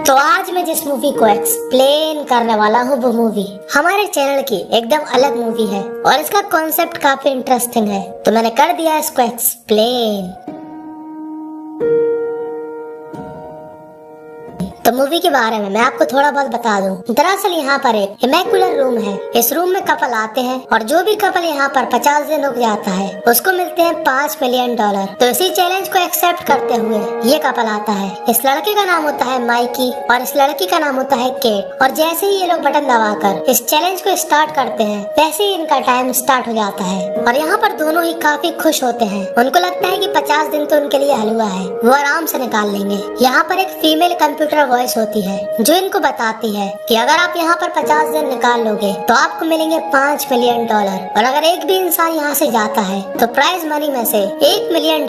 तो आज मैं जिस मूवी को एक्सप्लेन करने वाला हूँ वो मूवी हमारे चैनल की एकदम अलग मूवी है और इसका कॉन्सेप्ट काफी इंटरेस्टिंग है, तो मैंने कर दिया इसको एक्सप्लेन। तो मूवी के बारे में मैं आपको थोड़ा बहुत बता दूं। दरअसल यहाँ पर एक इमेक्युलर रूम है। इस रूम में कपल आते हैं और जो भी कपल यहाँ पर 50 दिन रुक जाता है उसको मिलते हैं $5 मिलियन। तो इसी चैलेंज को एक्सेप्ट करते हुए ये कपल आता है। इस लड़के का नाम होता है माइकी और इस लड़की का नाम होता है केट। और जैसे ही ये लोग बटन दबाकर इस चैलेंज को स्टार्ट करते हैं वैसे ही इनका टाइम स्टार्ट हो जाता है और यहाँ पर दोनों ही काफी खुश होते हैं। उनको लगता है कि 50 दिन तो उनके लिए हलवा है, वो आराम से निकाल लेंगे। यहाँ पर एक फीमेल कंप्यूटर वॉइस होती है जो इनको बताती है कि अगर आप यहाँ पर 50 दिन निकाल लोगे तो आपको मिलेंगे $5 मिलियन और अगर एक भी इंसान यहाँ से जाता है तो प्राइज मनी में से $1 मिलियन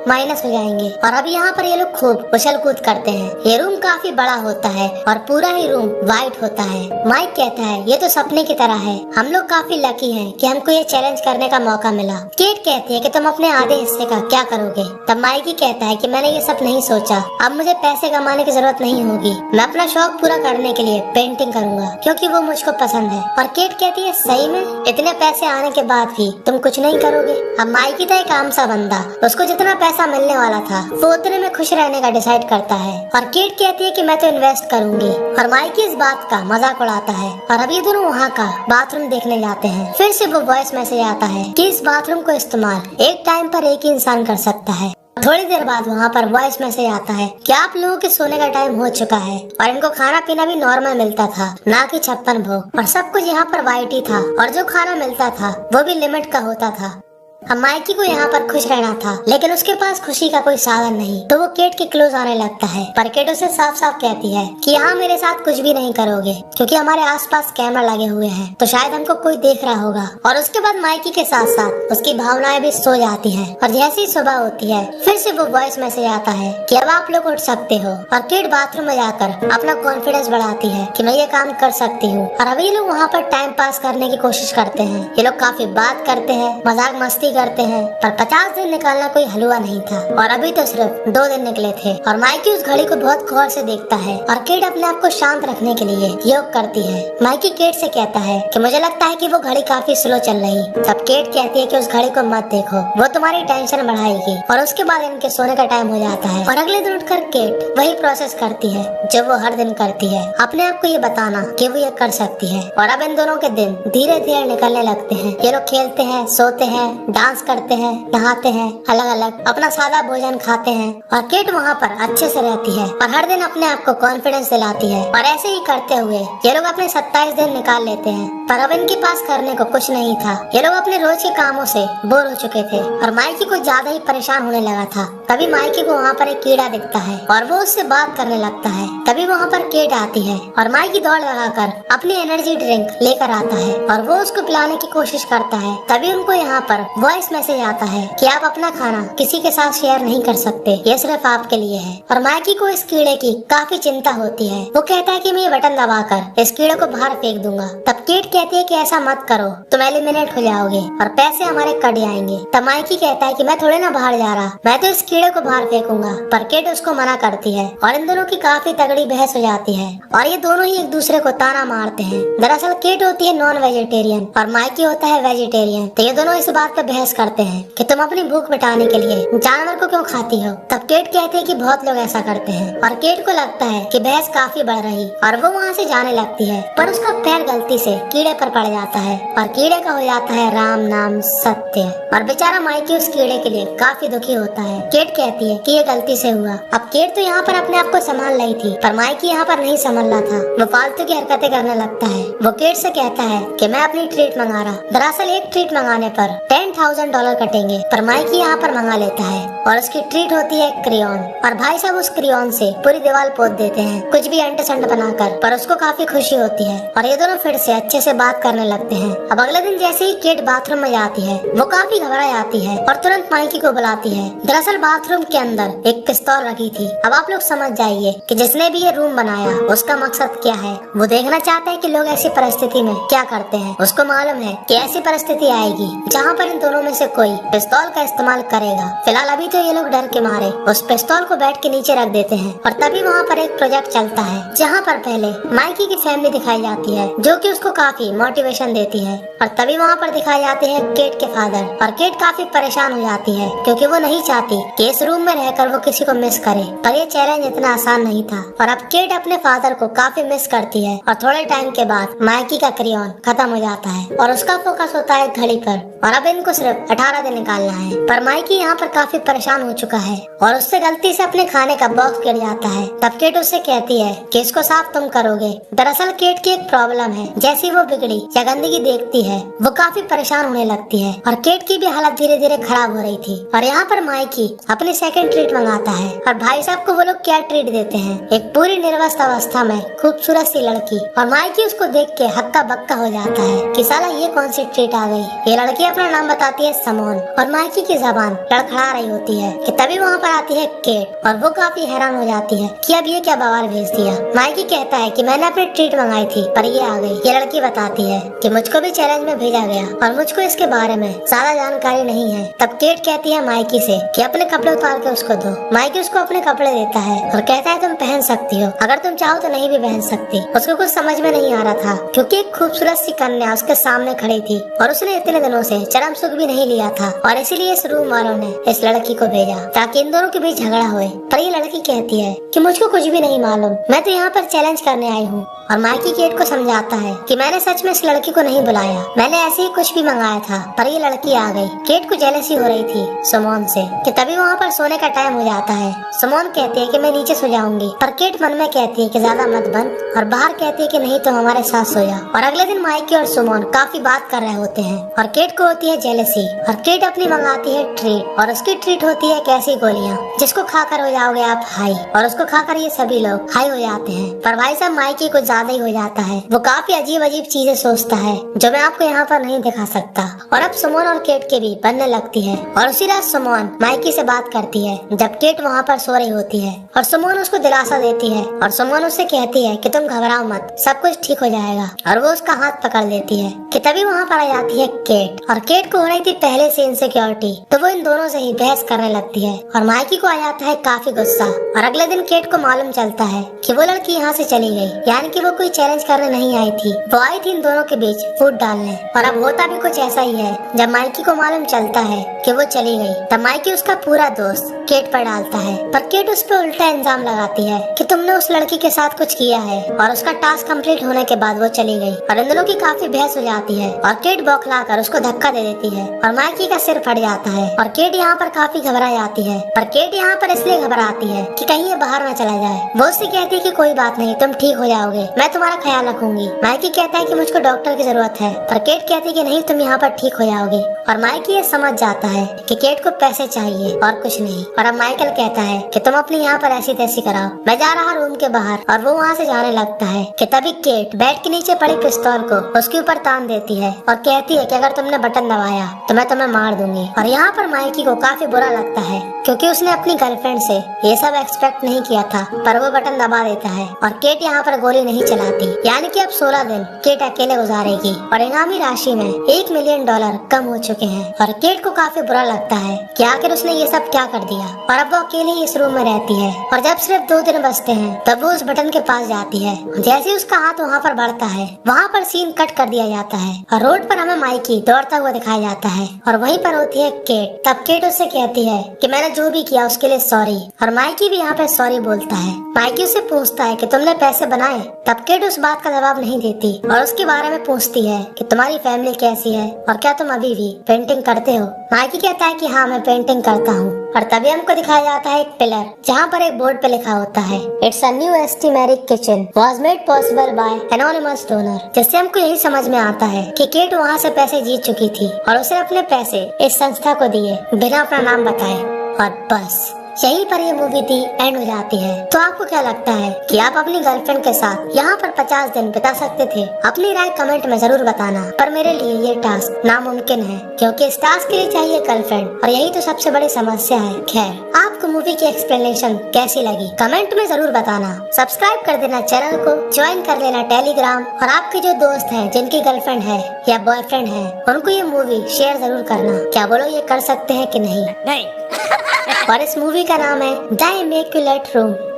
माइनस हो जाएंगे। और अभी यहाँ पर ये लोग खूब उछल कूद करते हैं। ये रूम काफी बड़ा होता है और पूरा ही रूम व्हाइट होता है। माइक कहता है ये तो सपने की तरह है, हम लोग काफी लकी हैं कि हमको ये चैलेंज करने का मौका मिला। केट कहती है कि तुम अपने आधे हिस्से का क्या करोगे? तब माइकी कहता है कि मैंने ये सब नहीं सोचा, अब मुझे पैसे कमाने की जरूरत नहीं होगी, मैं अपना शौक पूरा करने के लिए पेंटिंग करूंगा क्योंकि वो मुझको पसंद है। और केट कहती है सही में इतने पैसे आने के बाद भी तुम कुछ नहीं करोगे? अब माइकी था एक आम सा बंदा, उसको जितना पैसा मिलने वाला था वो उतने में खुश रहने का डिसाइड करता है। और केट कहती है कि मैं तो इन्वेस्ट करूंगी और माइकी इस बात का मजाक उड़ाता है। और अब ये दोनों वहाँ का बाथरूम देखने जाते हैं। फिर से वो वॉइस मैसेज आता है कि इस बाथरूम को इस्तेमाल एक टाइम पर एक ही इंसान कर सकता है। थोड़ी देर बाद वहाँ पर वॉइस मैसेज आता है कि आप लोगों के सोने का टाइम हो चुका है। और इनको खाना पीना भी नॉर्मल मिलता था, ना कि 56 भोग। और सब कुछ यहाँ पर वाइट ही था और जो खाना मिलता था वो भी लिमिट का होता था। अब माइकी को यहाँ पर खुश रहना था लेकिन उसके पास खुशी का कोई साधन नहीं, तो वो केट के क्लोज आने लगता है। पर केट उसे साफ साफ कहती है कि यहाँ मेरे साथ कुछ भी नहीं करोगे क्योंकि हमारे आसपास कैमरा लगे हुए हैं तो शायद हमको कोई देख रहा होगा। और उसके बाद माइकी के साथ साथ उसकी भावनाएं भी सो जाती हैं। और जैसे ही सुबह होती है फिर से वो वॉइस मैसेज आता है कि अब आप लोग उठ सकते हो। और केट बाथरूम में जाकर अपना कॉन्फिडेंस बढ़ाती है कि मैं ये काम कर सकती हूँ। और अभी ये लोग वहाँ पर टाइम पास करने की कोशिश करते हैं। ये लोग काफी बात करते हैं, मजाक मस्ती करते हैं, पर 50 दिन निकालना कोई हलवा नहीं था और अभी तो सिर्फ 2 दिन निकले थे। और माइकी उस घड़ी को बहुत गौर से देखता है और केट अपने आप को शांत रखने के लिए योग करती है। माइकी केट से कहता है कि मुझे लगता है कि वो घड़ी काफी स्लो चल रही। तब केट कहती है कि उस घड़ी को मत देखो, वो तुम्हारी टेंशन बढ़ाएगी। और उसके बाद इनके सोने का टाइम हो जाता है और अगले दिन उठकर केट वही प्रोसेस करती है जो वो हर दिन करती है, अपने आप को ये बताना कि वो ये कर सकती है। और अब इन दोनों के दिन धीरे धीरे निकलने लगते हैं। ये लोग खेलते हैं, सोते हैं, डांस करते हैं, नहाते हैं, अलग अलग अपना सादा भोजन खाते हैं। और केट वहाँ पर अच्छे से रहती है और हर दिन अपने आप को कॉन्फिडेंस दिलाती है। और ऐसे ही करते हुए ये लोग अपने 27 दिन निकाल लेते हैं। पर अब इनके पास करने को कुछ नहीं था। ये लोग अपने रोज के कामों से बोर हो चुके थे और माइकी को ज्यादा ही परेशान होने लगा था। तभी माइकी को वहाँ पर एक कीड़ा दिखता है और वो उससे बात करने लगता है। तभी वहाँ पर केट आती है और माइकी दौड़ लगाकर अपनी एनर्जी ड्रिंक लेकर आता है और वो उसको पिलाने की कोशिश करता है। तभी उनको यहाँ पर वॉइस मैसेज आता है कि आप अपना खाना किसी के साथ शेयर नहीं कर सकते, ये सिर्फ आपके लिए है। और माइकी को इस कीड़े की काफी चिंता होती है। वो कहता है कि मैं ये बटन दबाकर इस कीड़े को बाहर फेंक दूंगा। तब केट कहती है कि ऐसा मत करो, तुम एलिमिनेट हो जाओगे और पैसे हमारे कट जाएंगे। तब माइकी कहता है कि मैं थोड़े ना बाहर जा रहा, मैं तो इस कीड़े को बाहर फेंकूंगा। पर केट उसको मना करती है और इन दोनों की काफी तगड़ी बहस हो जाती है और ये दोनों ही एक दूसरे को ताना मारते हैं। दरअसल केट होती है नॉन वेजिटेरियन और माइकी होता है वेजिटेरियन। तो ये दोनों इस बात पर बहस करते हैं कि तुम अपनी भूख मिटाने के लिए जानवर को क्यों खाती हो? तब केट कहती है कि बहुत लोग ऐसा करते हैं। और केट को लगता है कि बहस काफी बढ़ रही और वो वहाँ से जाने लगती है। पर उसका पैर गलती से कीड़े पर पड़ जाता है और कीड़े का हो जाता है राम नाम सत्य। और बेचारा माइकी उस कीड़े के लिए काफी दुखी होता है। केट कहती है कि ये गलती से हुआ। अब केट तो यहाँ पर अपने आप को संभाल रही थी पर माइकी यहाँ पर नहीं संभाल रहा था। वो फालतू की हरकतें करने लगता है। वो केट से कहता है कि मैं अपनी ट्रीट मंगा रहा। दरअसल एक ट्रीट मंगाने पर $10,000 कटेंगे, पर माइकी यहाँ पर मंगा लेता है और उसकी ट्रीट होती है क्रेयॉन। और भाई साहब उस क्रेयॉन से पूरी दीवार पोत देते हैं कुछ भी अंट संट बनाकर। पर उसको काफी खुशी होती है और ये दोनों फिर से अच्छे से बात करने लगते हैं। अब अगले दिन जैसे ही केट बाथरूम में जाती है वो काफी घबरा जाती है और तुरंत माइकी को बुलाती है। दरअसल बाथरूम के अंदर एक पिस्तौल रखी थी। अब आप लोग समझ जाइए कि जिसने भी ये रूम बनाया उसका मकसद क्या है। वो देखना चाहता है कि लोग ऐसी परिस्थिति में क्या करते हैं। उसको मालूम है कि ऐसी परिस्थिति आएगी जहाँ पर इन दोनों दोनों में से कोई पिस्तौल का इस्तेमाल करेगा। फिलहाल अभी तो ये लोग डर के मारे उस पिस्तौल को बेड के नीचे रख देते हैं और तभी वहाँ पर एक प्रोजेक्ट चलता है जहाँ पर पहले माइकी की फैमिली दिखाई जाती है जो कि उसको काफी मोटिवेशन देती है और तभी वहाँ पर दिखाए जाते हैं केट के फादर और केट काफी परेशान हो जाती है क्योंकि वो नहीं चाहती कि इस रूम में रहकर वो किसी को मिस करे, पर ये चैलेंज इतना आसान नहीं था और अब केट अपने फादर को काफी मिस करती है। और थोड़े टाइम के बाद माइकी का क्रेयॉन खत्म हो जाता है और उसका फोकस होता है घड़ी पर और अब इनको सिर्फ 18 दिन निकालना है। पर माइकी यहाँ पर काफी परेशान हो चुका है और उससे गलती से अपने खाने का बॉक्स गिर जाता है। तब केट उससे कहती है कि इसको साफ तुम करोगे। दरअसल केट की एक प्रॉब्लम है, जैसी वो बिगड़ी या गंदगी देखती है वो काफी परेशान होने लगती है और केट की भी हालत धीरे धीरे खराब हो रही थी। और यहाँ पर माइकी अपनी सेकंड ट्रीट मंगाता है और भाई साहब को वो लोग क्या ट्रीट देते हैं, एक पूरी निर्वस्त अवस्था में खूबसूरत सी लड़की। और माइकी उसको देख के हक्का बक्का हो जाता है कि साला ये कौन सी ट्रीट आ गई। ये लड़की अपना नाम बताती है समोन और माइकी की जबान लड़खड़ा रही होती है कि तभी वहाँ पर आती है केट और वो काफी हैरान हो जाती है कि अब ये क्या बवाल भेज दिया। माइकी कहता है कि मैंने अपनी ट्रीट मंगाई थी पर ये आ गई। ये लड़की बताती है कि मुझको भी चैलेंज में भेजा गया और मुझको इसके बारे में ज्यादा जानकारी नहीं है। तब केट कहती है माइकी से कि अपने कपड़े उतार के उसको दो। माइकी उसको अपने कपड़े देता है और कहता है तुम पहन सकती हो, अगर तुम चाहो तो नहीं भी पहन सकती। उसको कुछ समझ में नहीं आ रहा था क्योंकि एक खूबसूरत सी कन्या उसके सामने खड़ी थी और उसने इतने दिनों से चरम सुख भी नहीं लिया था और इसीलिए इस रूम वालों ने इस लड़की को भेजा ताकि इन दोनों के बीच झगड़ा होए। पर ये लड़की कहती है कि मुझको कुछ भी नहीं मालूम, मैं तो यहाँ पर चैलेंज करने आई हूँ। और माइकी केट को समझाता है कि मैंने सच में इस लड़की को नहीं बुलाया, मैंने ऐसे ही कुछ भी मंगाया था। पर ये लड़की आ गई। केट को जेलसी हो रही थी समोन से कि तभी वहाँ पर सोने का टाइम हो जाता है। समोन कहती है कि मैं नीचे सो जाऊंगी पर केट मन में कहती है कि ज्यादा मत बन और बाहर कहती है कि नहीं तो हमारे साथ सो जा। और अगले दिन माइकी और सुमोन काफी बात कर रहे होते हैं और केट को होती है जेलसी और केट अपनी मंगाती है ट्रीट और उसकी ट्रीट होती है कैसी गोलियां जिसको खाकर हो जाओगे आप हाई। और उसको खाकर ये सभी लोग हाई हो जाते हैं। पर भाई साहब माइकी कुछ ज्यादा ही हो जाता है, वो काफी अजीब अजीब चीजें सोचता है जो मैं आपको यहाँ पर नहीं दिखा सकता। और अब सुमोन और केट के भी बनने लगती है और उसी रात सुमोन माइकी से बात करती है जब केट वहाँ पर सो रही होती है और सुमोन उसको दिलासा देती है और सुमोन उससे कहती है कि तुम घबराओ मत, सब कुछ ठीक हो जाएगा। और वो उसका हाथ पकड़ लेती है कि तभी वहाँ पर आ जाती है केट और केट को हो रही थी पहले से इनसिक्योरिटी, तो वो इन दोनों से ही बहस करने लगती है और माइकी को आ जाता है काफी गुस्सा। और अगले दिन केट को मालूम चलता है कि वो लड़की यहाँ से चली गई, यानी कि वो कोई चैलेंज करने नहीं आई थी, वो आई थी इन दोनों के बीच फूट डालने। और अब होता भी कुछ ऐसा ही है, जब माइकी को मालूम चलता है कि वो चली गई तब माइकी उसका पूरा दोस्त केट पर डालता है। पर केट उस पर उल्टा इल्जाम लगाती है कि तुमने उस लड़की के साथ कुछ किया है और उसका टास्क कंप्लीट होने के बाद वो चली गई। और इन दोनों की काफी बहस हो जाती है और केट बौखलाकर उसको धक्का दे देती है और माइकी का सिर फट जाता है और केट यहाँ पर काफी घबरा जाती है। पर केट यहाँ पर इसलिए घबराती है कि कहीं ये बाहर न चला जाए। वो उससे कहती है कि कोई बात नहीं, तुम ठीक हो जाओगे, मैं तुम्हारा ख्याल रखूंगी। माइकी कहता है कि मुझको डॉक्टर की जरूरत है, पर केट कहती है कि नहीं, तुम यहाँ पर ठीक हो जाओगे। और माइकी ये समझ जाता है कि केट को पैसे चाहिए और कुछ नहीं। और अब माइकल कहता है कि तुम अपनी यहाँ पर ऐसी तैसी कराओ, मैं जा रहा रूम के बाहर। और वो वहाँ से जाने लगता है कि तभी केट बेड के नीचे पड़ी पिस्तौल को उसके ऊपर तान देती है और कहती है कि अगर तुमने बटन दबाया तो मैं तुम्हें मार दूंगी। और यहाँ पर माइकी को काफी बुरा लगता है क्योंकि उसने अपनी गर्लफ्रेंड से ये सब एक्सपेक्ट नहीं किया था, पर वो बटन दबा देता है और केट यहाँ पर गोली नहीं चलाती। यानी कि अब 16 दिन केट अकेले गुजारेगी और इनामी राशि में $1 मिलियन कम हो चुके हैं। और केट को काफी बुरा लगता है कि आखिर उसने ये सब क्या कर दिया। और अब वो अकेले ही इस रूम में रहती है और जब सिर्फ 2 दिन बचते हैं तब वो उस बटन के पास जाती है। जैसे उसका हाथ वहाँ पर बढ़ता है वहाँ पर सीन कट कर दिया जाता है और रोड पर हमें माइकी दौड़ता हुआ दिखाया जाता है और वहीं पर होती है केट। तब केट उससे कहती है कि मैंने जो भी किया उसके लिए सॉरी। और माइकी भी यहाँ पे सॉरी बोलता है। माइकी उससे पूछता है कि तुमने पैसे बनाए। तब केट उस बात का जवाब नहीं देती और उसके बारे में पूछती है कि तुम्हारी फैमिली कैसी है और क्या तुम अभी भी पेंटिंग करते हो। माइकी कहता है कि हाँ, मैं पेंटिंग करता हूँ। और तभी हमको दिखाया जाता है एक पिलर जहाँ पर एक बोर्ड पे लिखा होता है इट्स अ न्यू एस्टिमेरिक kitchen was made possible by anonymous donor. जिससे हमको यही समझ में आता है कि केट वहाँ से पैसे जीत चुकी थी और उसने अपने पैसे इस संस्था को दिए बिना अपना नाम बताए। और बस यहीं पर ये मूवी थी एंड हो जाती है। तो आपको क्या लगता है कि आप अपनी गर्लफ्रेंड के साथ यहाँ पर 50 दिन बिता सकते थे? अपनी राय कमेंट में जरूर बताना। पर मेरे लिए ये टास्क नामुमकिन है, क्योंकि इस टास्क के लिए चाहिए गर्लफ्रेंड, और यही तो सबसे बड़ी समस्या है। खैर, आपको मूवी की एक्सप्लेनेशन कैसी लगी कमेंट में जरूर बताना। सब्सक्राइब कर देना चैनल को, ज्वाइन कर लेना टेलीग्राम, और आपके जो दोस्त हैं जिनकी गर्लफ्रेंड है या बॉयफ्रेंड है उनको ये मूवी शेयर जरूर करना। क्या बोलो, ये कर सकते हैं कि नहीं? नहीं। और इस मूवी का नाम है द इमैक्युलेट रूम।